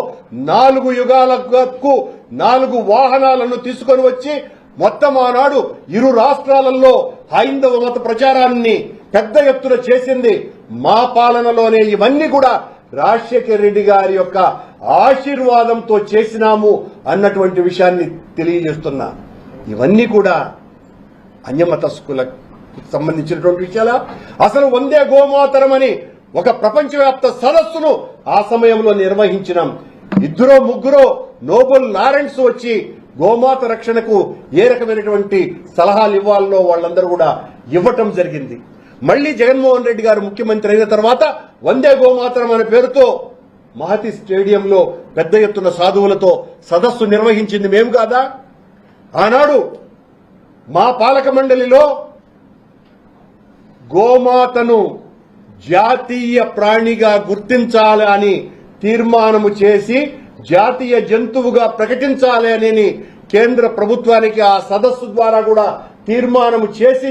4 యుగాలకు 4 వాహనాలను తీసుకొని వచ్చి మొత్తం ఆనాడు ఇరు రాష్ట్రాలలో హైందవ మత ప్రచారాన్ని పెద్ద ఎత్తున చేసింది మా పాలనలోనే. ఇవన్నీ కూడా రాజశేఖర రెడ్డి గారి యొక్క ఆశీర్వాదంతో చేసినాము అన్నటువంటి విషయాన్ని తెలియజేస్తున్నా. ఇవన్నీ కూడా అన్యమతస్కులకు సంబంధించినటువంటి విషయాలా? అసలు వందే గోమాతరమని ఒక ప్రపంచవ్యాప్త సదస్సును ఆ సమయంలో నిర్వహించినాం. 2-3 నోబెల్ లారెన్స్ వచ్చి గోమాత రక్షణకు ఏ రకమైనటువంటి సలహాలు ఇవ్వాలనో వాళ్ళందరూ కూడా ఇవ్వటం జరిగింది. మళ్లీ జగన్మోహన్ రెడ్డి గారు ముఖ్యమంత్రి అయిన తర్వాత వందే గోమాతరం అనే పేరుతో మహతి స్టేడియంలో పెద్ద ఎత్తున సాధువులతో సదస్సు నిర్వహించింది మేము కాదా? ఆనాడు మా పాలక మండలిలో గోమాతను జాతీయ ప్రాణిగా గుర్తించాలి అని తీర్మానము చేసి జాతీయ జంతువుగా ప్రకటించాలి అని కేంద్ర ప్రభుత్వానికి ఆ సదస్సు ద్వారా కూడా తీర్మానం చేసి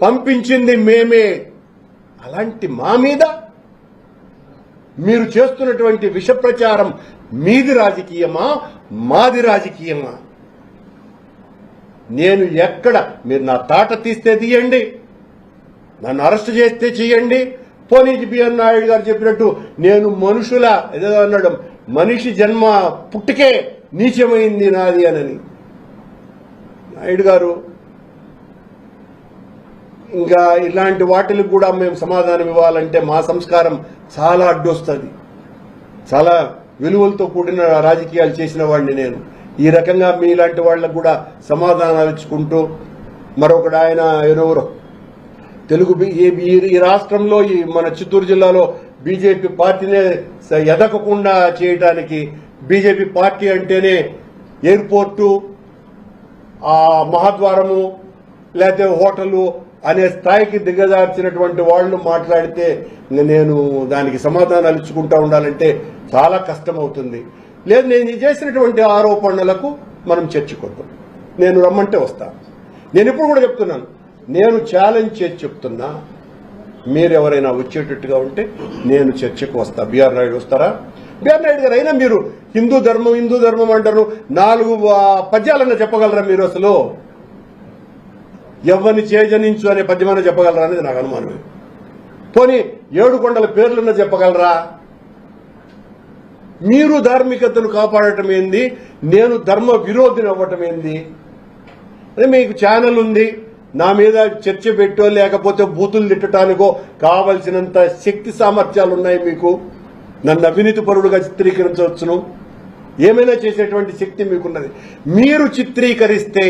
పంపించింది మేమే. అలాంటి మా మీద మీరు చేస్తున్నటువంటి విష ప్రచారం మీది రాజకీయమా, మాది రాజకీయమా? నేను ఎక్కడ మీరు నా తాట తీస్తే తీయండి, నన్ను అరెస్ట్ చేస్తే చేయండి. పోనీ బిఎన్ నాయుడు గారు చెప్పినట్టు నేను మనుషుల ఏదో అన్నాడు, మనిషి జన్మ పుట్టుకే నీచమైంది నాది అని. నాయుడు గారు ఇంకా ఇలాంటి వాటికి కూడా మేము సమాధానం ఇవ్వాలంటే మా సంస్కారం చాలా అడ్డొస్తుంది. చాలా విలువలతో కూడిన రాజకీయాలు చేసిన వాడిని నేను. ఈ రకంగా మీలాంటి వాళ్ళకు కూడా సమాధానాలు ఇచ్చుకుంటూ మరొకడు ఆయన ఎవరెవరో తెలుగు ఈ రాష్ట్రంలో ఈ మన చిత్తూరు జిల్లాలో బీజేపీ పార్టీనే ఎదగకుండా చేయడానికి, బీజేపీ పార్టీ అంటేనే ఎయిర్పోర్టు, ఆ మహాద్వారము లేకపోతే హోటలు అనే స్థాయికి దిగజార్చినటువంటి వాళ్ళు మాట్లాడితే నేను దానికి సమాధానాలు ఇచ్చుకుంటా ఉండాలంటే చాలా కష్టమవుతుంది. లేదు, నేను చేసినటువంటి ఆరోపణలకు మనం చర్చకొద్దాం. నేను రమ్మంటే వస్తా. నేను ఇప్పుడు కూడా చెప్తున్నాను, నేను ఛాలెంజ్ చేసి చెప్తున్నా, మీరెవరైనా వచ్చేటట్టుగా ఉంటే నేను చర్చకు వస్తా. బిఆర్ నాయుడు వస్తారా? బిఆర్ నాయుడు గారు అయినా మీరు హిందూ ధర్మం అంటారు, 4 పద్యాలన్నా చెప్పగలరా మీరు? అసలు ఎవరిని చేజనించు అనే పద్యమన్నా చెప్పగలరా అనేది నాకు అనుమానమే. పోనీ 7 కొండల పేర్లన్నా చెప్పగలరా? మీరు ధార్మికతను కాపాడటం ఏంది, నేను ధర్మ విరోధిని అవ్వటం ఏంది? అదే మీకు ఛానల్ ఉంది, నా మీద చర్చ పెట్టో లేకపోతే బూతులు తిట్టడానికో కావలసినంత శక్తి సామర్థ్యాలు ఉన్నాయి మీకు. నన్ను అవినీతి పరుడుగా చిత్రీకరించవచ్చును, ఏమైనా చేసేటువంటి శక్తి మీకున్నది. మీరు చిత్రీకరిస్తే,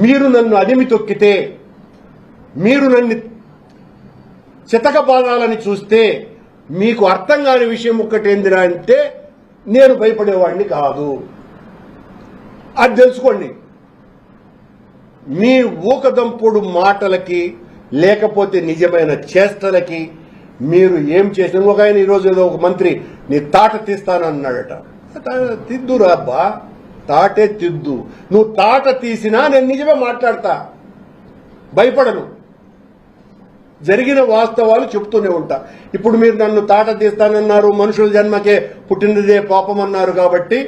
మీరు నన్ను అదిమి తొక్కితే, మీరు నన్ను చితకబాదాలని చూస్తే మీకు అర్థం కాని విషయం ఒక్కటేందిరా అంటే నేను భయపడేవాడిని కాదు. అది తెలుసుకోండి. మీ ఊకదంపుడు మాటలకి లేకపోతే నిజమైన చేష్టలకి మీరు ఏం చేసిన. ఒక ఆయన ఈరోజు ఏదో ఒక మంత్రి నీ తాట తీస్తానన్నాడట. తిద్దురా అబ్బా, తాటే తిద్దు. నువ్వు తాట తీసినా నేను నిజమే మాట్లాడతా, భయపడను. జరిగిన వాస్తవాలు చెప్తూనే ఉంటా. ఇప్పుడు మీరు నన్ను తాట తీస్తానన్నారు, మనుషుల జన్మకే పుట్టినదే పాపం అన్నారు. కాబట్టి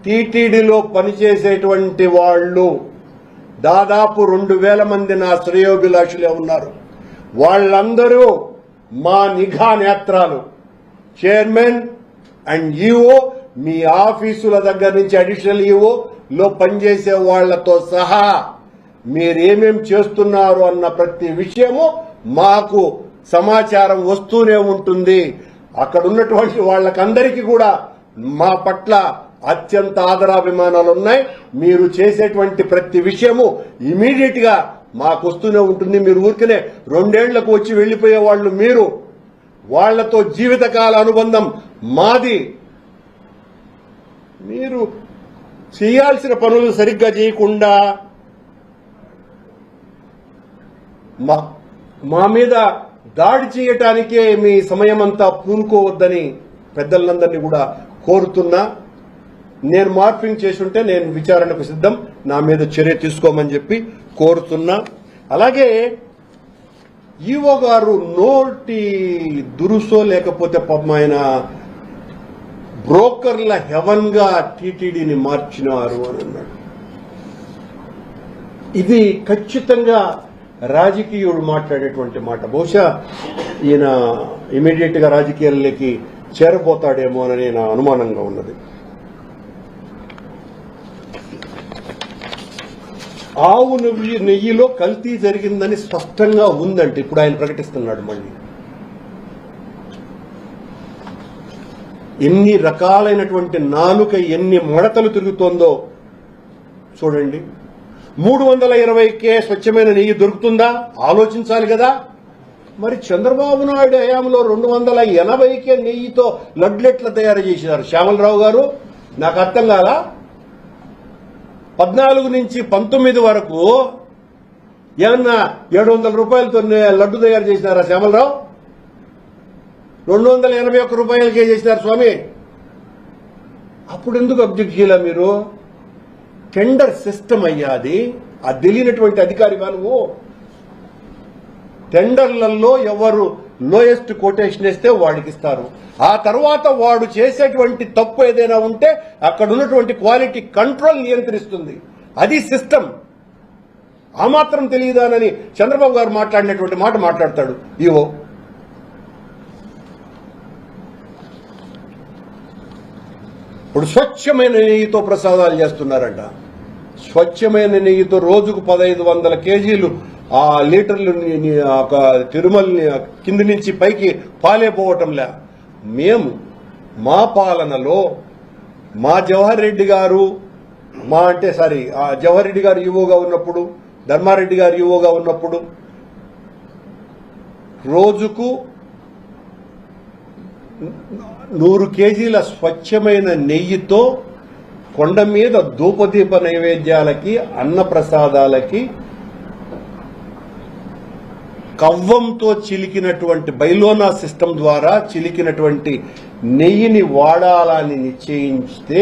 టీటీడీలో పనిచేసేటువంటి వాళ్ళు దాదాపు 2000 మంది నా శ్రేయోభిలాషులే ఉన్నారు. వాళ్ళందరూ మా నిఘా నేత్రాలు. చైర్మన్ అండ్ ఈఓ, మీ ఆఫీసుల దగ్గర నుంచి అడిషనల్ ఈఓ లో పనిచేసే వాళ్లతో సహా మీరేమేం చేస్తున్నారు అన్న ప్రతి విషయము మాకు సమాచారం వస్తూనే ఉంటుంది. అక్కడ ఉన్నటువంటి వాళ్ళకందరికీ కూడా మా పట్ల అత్యంత ఆదరాభిమానాలు ఉన్నాయి. మీరు చేసేటువంటి ప్రతి విషయము ఇమీడియట్ గా మాకు వస్తూనే ఉంటుంది. మీరు ఊరికనే 2 ఏళ్లకు వచ్చి వెళ్లిపోయే వాళ్ళు మీరు. వాళ్లతో జీవితకాల అనుబంధం మాది. మీరు చేయాల్సిన పనులు సరిగ్గా చేయకుండా మా మీద దాడి చేయటానికే మీ సమయమంతా పూనుకోవద్దని పెద్దలందరినీ కూడా కోరుతున్నా. నేను మార్పింగ్ చేసుంటే నేను విచారణకు సిద్ధం, నా మీద చర్య తీసుకోమని చెప్పి కోరుతున్నా. అలాగే ఈవో గారు నోటి దురుసో లేకపోతే పాపం ఆయన బ్రోకర్ల హెవెన్ గా టీటీడీని మార్చినారు అని అన్నాడు. ఇది ఖచ్చితంగా రాజకీయుడు మాట్లాడేటువంటి మాట. బహుశా ఈయన ఇమీడియట్ గా రాజకీయాల్లోకి చేరబోతాడేమోనని నా అనుమానంగా ఉన్నది. ఆవు నెయ్యిలో కల్తీ జరిగిందని స్పష్టంగా ఉందంటే ఇప్పుడు ఆయన ప్రకటిస్తున్నాడు. మళ్ళీ ఎన్ని రకాలైనటువంటి నాలుక ఎన్ని మడతలు తిరుగుతోందో చూడండి. 320కే స్వచ్ఛమైన నెయ్యి దొరుకుతుందా? ఆలోచించాలి కదా. మరి చంద్రబాబు నాయుడు హయాంలో 280కే నెయ్యితో లడ్లెట్ల తయారు చేశారు శ్యామలరావు గారు. నాకు అర్థం కాలా. 14 నుంచి 19 వరకు ఏమన్నా 700 రూపాయలతో లడ్డు తయారు చేసినారా శ్యామలరావు? 281 రూపాయలకే చేసినారు స్వామి. అప్పుడు ఎందుకు అబ్జెక్ట్ చేయాల మీరు? టెండర్ సిస్టమ్ అయ్యాది. అది తెలియనటువంటి అధికారిగా నువ్వు. టెండర్లలో ఎవరు లోయెస్ట్ కోటేషన్ ఇస్తే వాడికి ఇస్తారు. ఆ తర్వాత వాడు చేసేటువంటి తప్పు ఏదైనా ఉంటే అక్కడ ఉన్నటువంటి క్వాలిటీ కంట్రోల్ నియంత్రిస్తుంది. అది సిస్టమ్. ఆ మాత్రం తెలియదానని చంద్రబాబు గారు మాట్లాడినటువంటి మాట మాట్లాడతాడు ఈవో. ఇప్పుడు స్వచ్ఛమైన నెయ్యితో ప్రసాదాలు చేస్తున్నారంట. స్వచ్ఛమైన నెయ్యితో రోజుకు 1500 కేజీలు ఆ లీటర్లు తిరుమల కింది నుంచి పైకి పాలే పోవటంలే. మేము మా పాలనలో మా జవహర్ రెడ్డి గారు జవహర్ రెడ్డి గారు ఈవోగా ఉన్నప్పుడు, ధర్మారెడ్డి గారు ఈవోగా ఉన్నప్పుడు రోజుకు 100 కేజీల స్వచ్ఛమైన నెయ్యితో కొండ మీద ధూపదీప నైవేద్యాలకి, అన్నప్రసాదాలకి కవ్వంతో చిలికినటువంటి బైలోనా సిస్టమ్ ద్వారా చిలికినటువంటి నెయ్యిని వాడాలని నిశ్చయించితే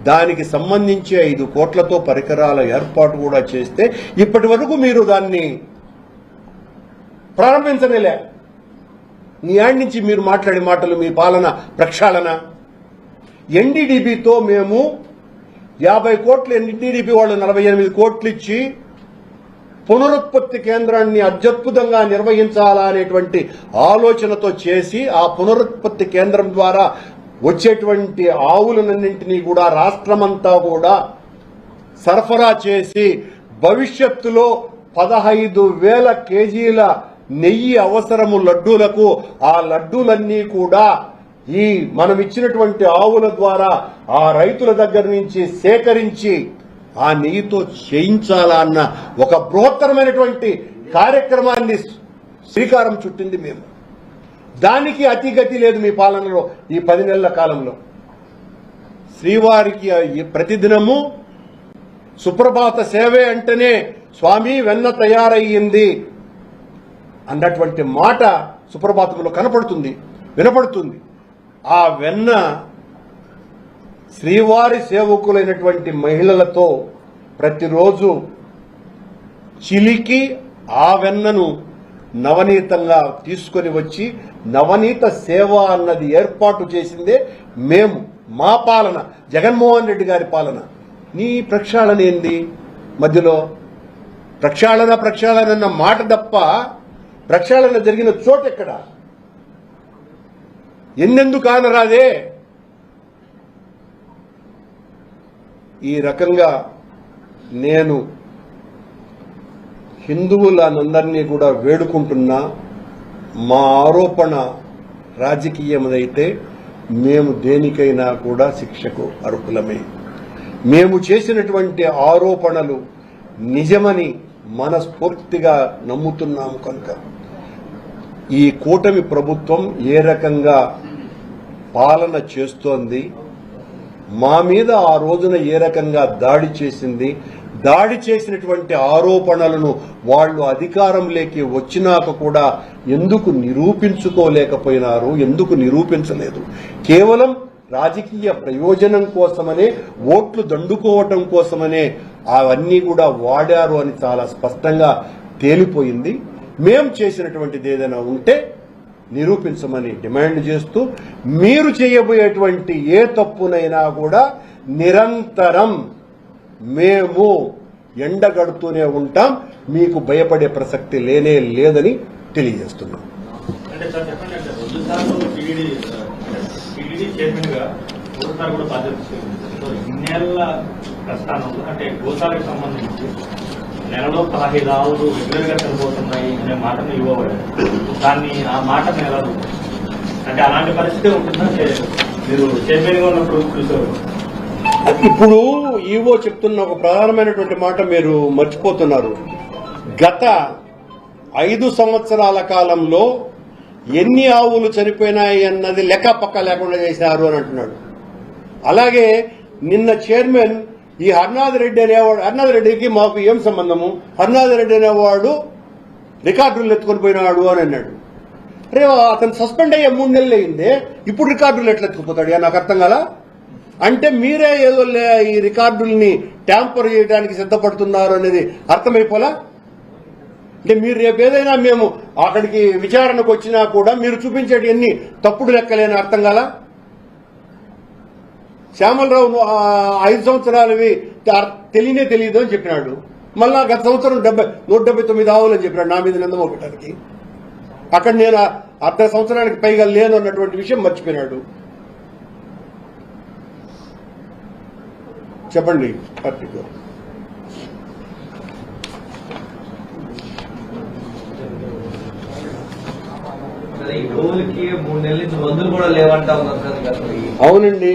దానికి సంబంధించి 5 కోట్లతో పరికరాల ఏర్పాటు కూడా చేస్తే ఇప్పటి వరకు మీరు దాన్ని ప్రారంభించనేలే. నీ యాడ్ నుంచి మీరు మాట్లాడే మాటలు మీ పాలన ప్రక్షాళన. ఎన్డీడీబీతో మేము 50 కోట్లు, ఎన్డీడీబీ వాళ్ళు 48 కోట్లు ఇచ్చి పునరుత్పత్తి కేంద్రాన్ని అత్యద్భుతంగా నిర్వహించాలా అనేటువంటి ఆలోచనతో చేసి ఆ పునరుత్పత్తి కేంద్రం ద్వారా వచ్చేటువంటి ఆవులన్నింటినీ కూడా రాష్ట్రమంతా కూడా సరఫరా చేసి భవిష్యత్తులో 15,000 కేజీల నెయ్యి అవసరము లడ్డూలకు. ఆ లడ్డూలన్నీ కూడా ఈ మనం ఇచ్చినటువంటి ఆవుల ద్వారా ఆ రైతుల దగ్గర నుంచి సేకరించి ఆ నెయ్యితో చేయించాలా అన్న ఒక బృహత్తరమైనటువంటి కార్యక్రమాన్ని శ్రీకారం చుట్టింది మేము. దానికి అతిగతి లేదు మీ పాలనలో ఈ 10 నెలల కాలంలో. శ్రీవారికి ప్రతిదినము సుప్రభాత సేవే అంటేనే స్వామి వెన్న తయారయ్యింది అన్నటువంటి మాట సుప్రభాతంలో వినపడుతుంది. ఆ వెన్న శ్రీవారి సేవకులైనటువంటి మహిళలతో ప్రతిరోజు చిలికి ఆ వెన్నను నవనీతంగా తీసుకొని వచ్చి నవనీత సేవ అన్నది ఏర్పాటు చేసిందే మేము. మా పాలన, జగన్మోహన్ రెడ్డి గారి పాలన. నీ ప్రక్షాళన ఏంది మధ్యలో? ప్రక్షాళన అన్న మాట తప్ప ప్రక్షాళన జరిగిన చోటు ఎక్కడ? ఎన్నెందుకు ఆనరాదే? ఈ రకంగా నేను హిందువులందరినీ కూడా వేడుకుంటున్నా, మా ఆరోపణ రాజకీయమైతే మేము దేనికైనా కూడా శిక్షకు అర్హులమే. మేము చేసినటువంటి ఆరోపణలు నిజమని మనస్ఫూర్తిగా నమ్ముతున్నాము. కనుక ఈ కూటమి ప్రభుత్వం ఏ రకంగా పాలన చేస్తోంది, మా మీద ఆ రోజున ఏ రకంగా దాడి చేసింది, దాడి చేసినటువంటి ఆరోపణలను వాళ్ళు అధికారంలోకి వచ్చినాక కూడా ఎందుకు నిరూపించుకోలేకపోయినారు, ఎందుకు నిరూపించలేదు? కేవలం రాజకీయ ప్రయోజనం కోసమనే, ఓట్లు దండుకోవటం కోసమనే అవన్నీ కూడా వాడారు అని చాలా స్పష్టంగా తేలిపోయింది. మేం చేసినటువంటిది ఏదైనా ఉంటే నిరూపించమని డిమాండ్ చేస్తూ, మీరు చేయబోయేటువంటి ఏ తప్పునైనా కూడా నిరంతరం మేము ఎండగడుతూనే ఉంటాం, మీకు భయపడే ప్రసక్తి లేనే లేదని తెలియజేస్తున్నాం. నెలలో 15 ఆవులు రెగ్యులర్ గా చనిపోతున్నాయి అనే మాటను ఇవ్వబడి ఆ మాటను ఎలా అంటే అలాంటి పరిస్థితి ఉంటుందా? మీరు చైర్మన్ గా ఉన్నప్పుడు చూసారు. ఇప్పుడు ఈవో చెప్తున్న ఒక ప్రధానమైనటువంటి మాట మీరు మర్చిపోతున్నారు. గత 5 సంవత్సరాల కాలంలో ఎన్ని ఆవులు చనిపోయినాయి అన్నది లెక్క పక్క లేకుండా చేశారు అని అంటున్నాడు. అలాగే నిన్న చైర్మన్ ఈ హర్నాథ్ రెడ్డి అనేవాడు, హర్నాథ్ రెడ్డికి మాకు ఏం సంబంధము, హర్నాథ్ రెడ్డి అనేవాడు రికార్డులు ఎత్తుకొని పోయినాడు అని అన్నాడు. అరే అతను సస్పెండ్ అయ్యే 3 నెలలు అయింది, ఇప్పుడు రికార్డులు ఎట్లా ఎత్తుకుపోతాడు? నాకు అర్థం కాల. అంటే మీరే ఏదో ఈ రికార్డుల్ని ట్యాంపర్ చేయడానికి సిద్ధపడుతున్నారు అనేది అర్థమైపోలా? అంటే మీరు రేపు ఏదైనా మేము అక్కడికి విచారణకు వచ్చినా కూడా మీరు చూపించేటి ఎన్ని తప్పుడు లెక్కలేని అర్థం కాల? శ్యామలరావు 5 సంవత్సరాలవి తెలియదు అని చెప్పినాడు. మళ్ళా గత సంవత్సరం 179 ఆవులు అని చెప్పినాడు నా మీద నిందమో పెట్టడానికి. అక్కడ నేను అర్ధ సంవత్సరానికి పైగా లేను అన్నటువంటి విషయం మర్చిపోయినాడు. చెప్పండి పార్టీలో. అవునండి,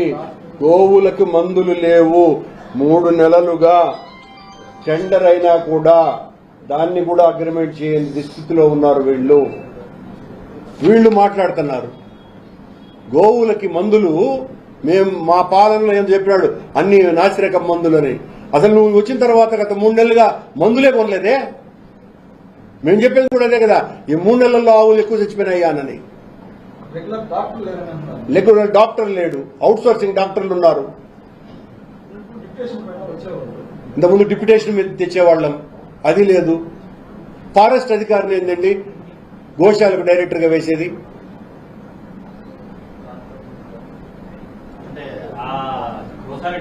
గోవులకు మందులు లేవు. 3 నెలలుగా టెండర్ అయినా కూడా దాన్ని కూడా అగ్రిమెంట్ చేయని స్థితిలో ఉన్నారు వీళ్ళు మాట్లాడుతున్నారు. గోవులకి మందులు మేము మా పాలనలో ఏం చెప్పినాడు, అన్ని నాసిరకం మందులని. అసలు నువ్వు వచ్చిన తర్వాత గత 3 నెలలుగా మందులే కొనలేదే. మేము చెప్పేది కూడా అదే కదా, ఈ 3 నెలల్లో ఆవులు ఎక్కువ చచ్చిపోయినాయని. రెగ్యులర్ డాక్టర్ లేడు, అవుట్ సోర్సింగ్ డాక్టర్లు ఉన్నారు. ఇంతకుముందు డిప్యుటేషన్ మీద తెచ్చేవాళ్ళం, అది లేదు. ఫారెస్ట్ అధికారిని ఏంటండి గోశాలకు డైరెక్టర్ గా వేసేది?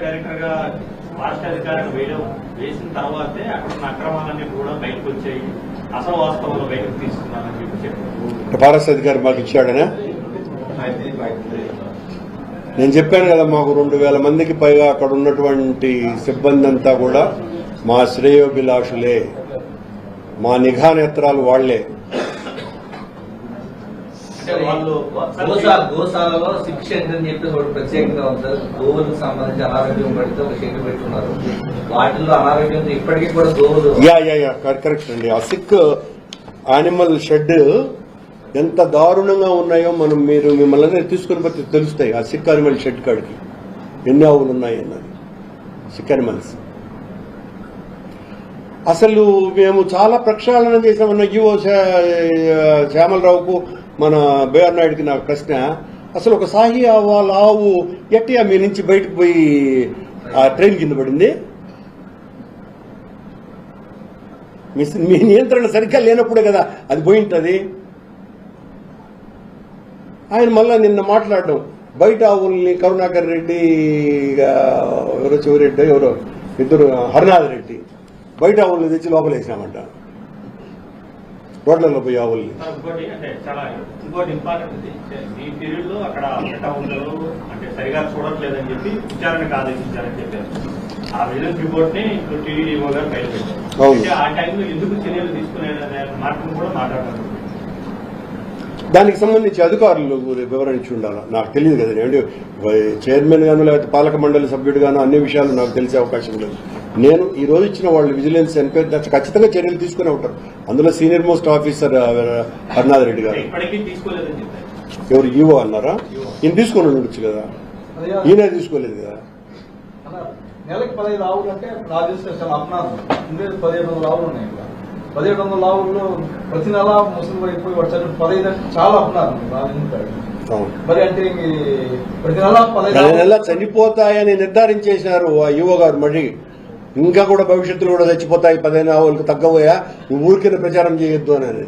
డైరెక్టర్ గా ఫారెస్ట్ అధికారిని వేసిన తర్వాతే అక్కడ ఉన్న అక్రమాలన్నీ కూడా బయటకు వచ్చాయి, అసలు వాస్తవంలో బయటకు తీసుకున్నారని చెప్పి ఫారెస్ట్ అధికారి మాకు ఇచ్చాడనే నేను చెప్పాను కదా. మాకు 2000 మందికి పైగా అక్కడ ఉన్నటువంటి సిబ్బంది అంతా కూడా మా శ్రేయోభిలాషులే, మా నిఘా నేత్రాలు వాళ్లే. గోశాలలో శిక్ష అని చెప్పి ఒకటి ప్రత్యేకంగా ఉంటారు. గోవులకు సంబంధించి అనారోగ్యం పడితే ఒక షెడ్ పెట్టుకున్నారు. వాటిల్లో అనారోగ్యం ఇప్పటికీ కూడా గోవులు కరెక్ట్ అండి. ఆ సిక్ యానిమల్ షెడ్ ఎంత దారుణంగా ఉన్నాయో మీరు మిమ్మల్ని తీసుకుని పోతే తెలుస్తాయి. ఆ సిక్ యానిమల్ షెడ్ కాడికి ఎన్ని ఆవులు ఉన్నాయి అన్నది. సిక్ యానిమల్స్ అసలు మేము చాలా ప్రక్షాళన చేసామన్న ఈవో శ్యామలరావుకు మన బేఆర్ నాయుడికి నాకు ప్రశ్న, అసలు ఒక సాహి వాళ్ళ ఆవు ఎట్టియా మీ నుంచి బయటకు పోయి ఆ ట్రైన్ కింద పడింది? మీ నియంత్రణ సరిగ్గా లేనప్పుడే కదా అది పోయింటది. ఆయన మళ్ళా నిన్న మాట్లాడడం, బయట ఆవుల్ని కరుణాకర్ రెడ్డి ఎవరో చివరెడ్డి ఎవరో ఇద్దరు హర్నాథ్ రెడ్డి బయట ఆవుల్ని తెచ్చి లోపల వేసినామంట, రోడ్లలో పోయి ఆవుల్ని. ఇంకోటి అంటే చాలా ఇంకోటి ఇంపార్టెంట్ ఈ పీరియడ్ లో అక్కడ టౌన్లలో అంటే సరిగా చూడట్లేదని చెప్పి విచారణకు ఆదేశించారని చెప్పారు. ఆ విజిలెన్స్ రిపోర్ట్ ని ఇప్పుడు టీడీఓ గారు బయలుపెట్టారు. అంటే ఆ టైంలో ఎందుకు చర్యలు తీసుకునే మార్గం కూడా మాట్లాడారు. దానికి సంబంధించి అధికారులు వివరణ ఇచ్చి ఉండాలి, నాకు తెలియదు కదా. అంటే చైర్మన్ గాను లేకపోతే పాలక మండలి సభ్యుడు గాను అన్ని విషయాలు నాకు తెలిసే అవకాశం లేదు. నేను ఈ రోజు ఇచ్చిన వాళ్ళు విజిలెన్స్ ఎంక్వైరీ ఖచ్చితంగా చర్యలు తీసుకునే ఉంటారు. అందులో senior most officer Harinath Reddy గారు. ఇప్పటికీ తీసుకోలేదని చెప్పారు. ఎవరు ఈవో అన్నారా? ఈయన తీసుకొని ఉండొచ్చు కదా, ఈయన తీసుకోలేదు కదా. నెలకి 15 ఆవులు అంటే రాజస్థాన్ అప్నాథ్ 1700 ఆవులు ఉన్నాయి. 1700 ఆవుల్లో ప్రతి నెల ముసలి అయిపోయి వచ్చారు 15 అంటే చాలా అప్నాథ్. మరి అంటే ప్రతి నెల 15 నెల చనిపోతాయని నిర్ధారించేసినారు ఆ ఈవో గారు. మరి ఇంకా కూడా భవిష్యత్తులో కూడా చచ్చిపోతాయి 15 ఆవులకు తగ్గబోయా, నువ్వు ఊరికిన ప్రచారం చేయొద్దు అని.